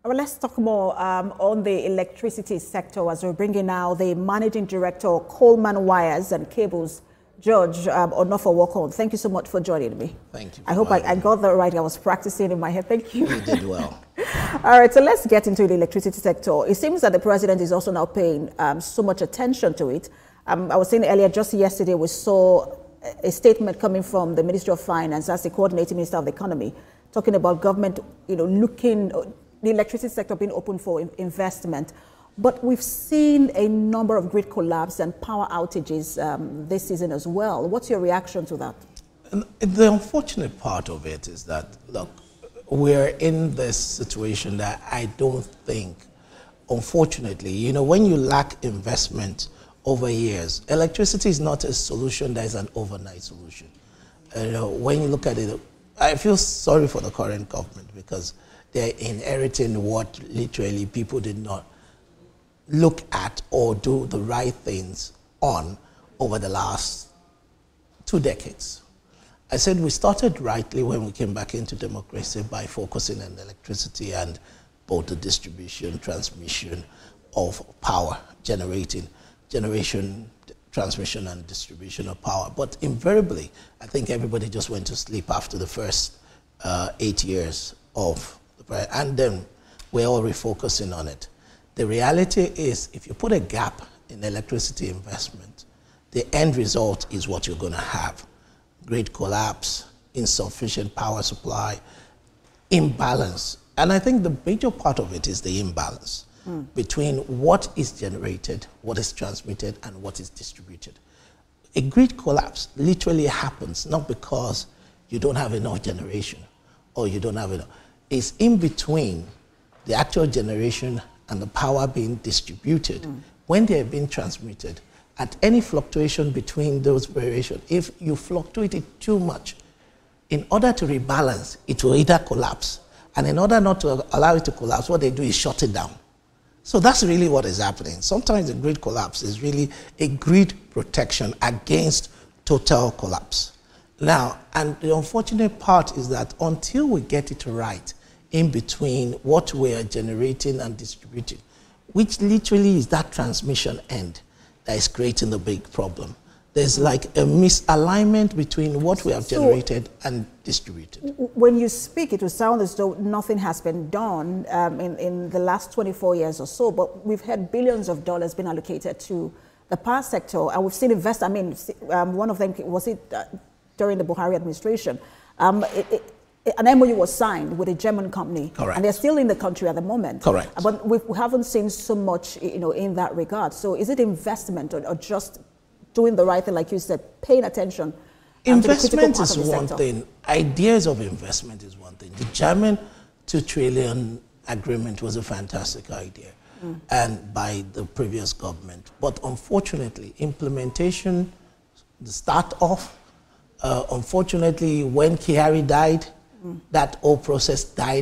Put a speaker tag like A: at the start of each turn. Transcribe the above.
A: Well, let's talk more on the electricity sector as we're bringing now the Managing Director of Coleman Wires and Cables, George Onafowokan. Thank you so much for joining me.
B: Thank you.
A: I hope I got that right. I was practicing in my head. Thank you.
B: You did well.
A: All right, so let's get into the electricity sector. It seems that the president is also now paying so much attention to it. I was saying earlier, just yesterday, we saw a statement coming from the Ministry of Finance, as the coordinating minister of the economy, talking about government, looking, the electricity sector being open for investment. But we've seen a number of grid collapse and power outages this season as well. What's your reaction to that?
B: And the unfortunate part of it is that, look, we're in this situation that I don't think, unfortunately, when you lack investment over years, electricity is not a solution that is an overnight solution. When you look at it, I feel sorry for the current government because they're inheriting what literally people did not look at or do the right things on over the last 2 decades. I said we started rightly when we came back into democracy by focusing on electricity and both the distribution, transmission of power, generation, transmission and distribution of power. But invariably, I think everybody just went to sleep after the first 8 years of the project, and then we're all refocusing on it. The reality is, if you put a gap in electricity investment, the end result is what you're going to have. Grid collapse, insufficient power supply, imbalance. And I think the major part of it is the imbalance between what is generated, what is transmitted, and what is distributed. A grid collapse literally happens not because you don't have enough generation or you don't have enough. It's in between the actual generation and the power being distributed. When they are being transmitted, at any fluctuation between those variations, if you fluctuate it too much, in order to rebalance, it will either collapse. And in order not to allow it to collapse, what they do is shut it down. So that's really what is happening. Sometimes the grid collapse is really a grid protection against total collapse. Now, and the unfortunate part is that until we get it right in between what we are generating and distributing, which literally is that transmission end that is creating the big problem. There's like a misalignment between what we have generated and distributed.
A: When you speak, it will sound as though nothing has been done in the last 24 years or so, but we've had billions of dollars being allocated to the power sector, and we've seen investors. I mean, one of them, was it during the Buhari administration? An MOU was signed with a German company.
B: Correct.
A: And they're still in the country at the moment.
B: Correct.
A: But we haven't seen so much, in that regard. So is it investment or just doing the right thing, like you said, paying attention?
B: Investment is one thing. Ideas of investment is one thing. The German 2 trillion agreement was a fantastic idea, and by the previous government. But unfortunately, implementation, the start off, unfortunately, when Kihari died, that whole process died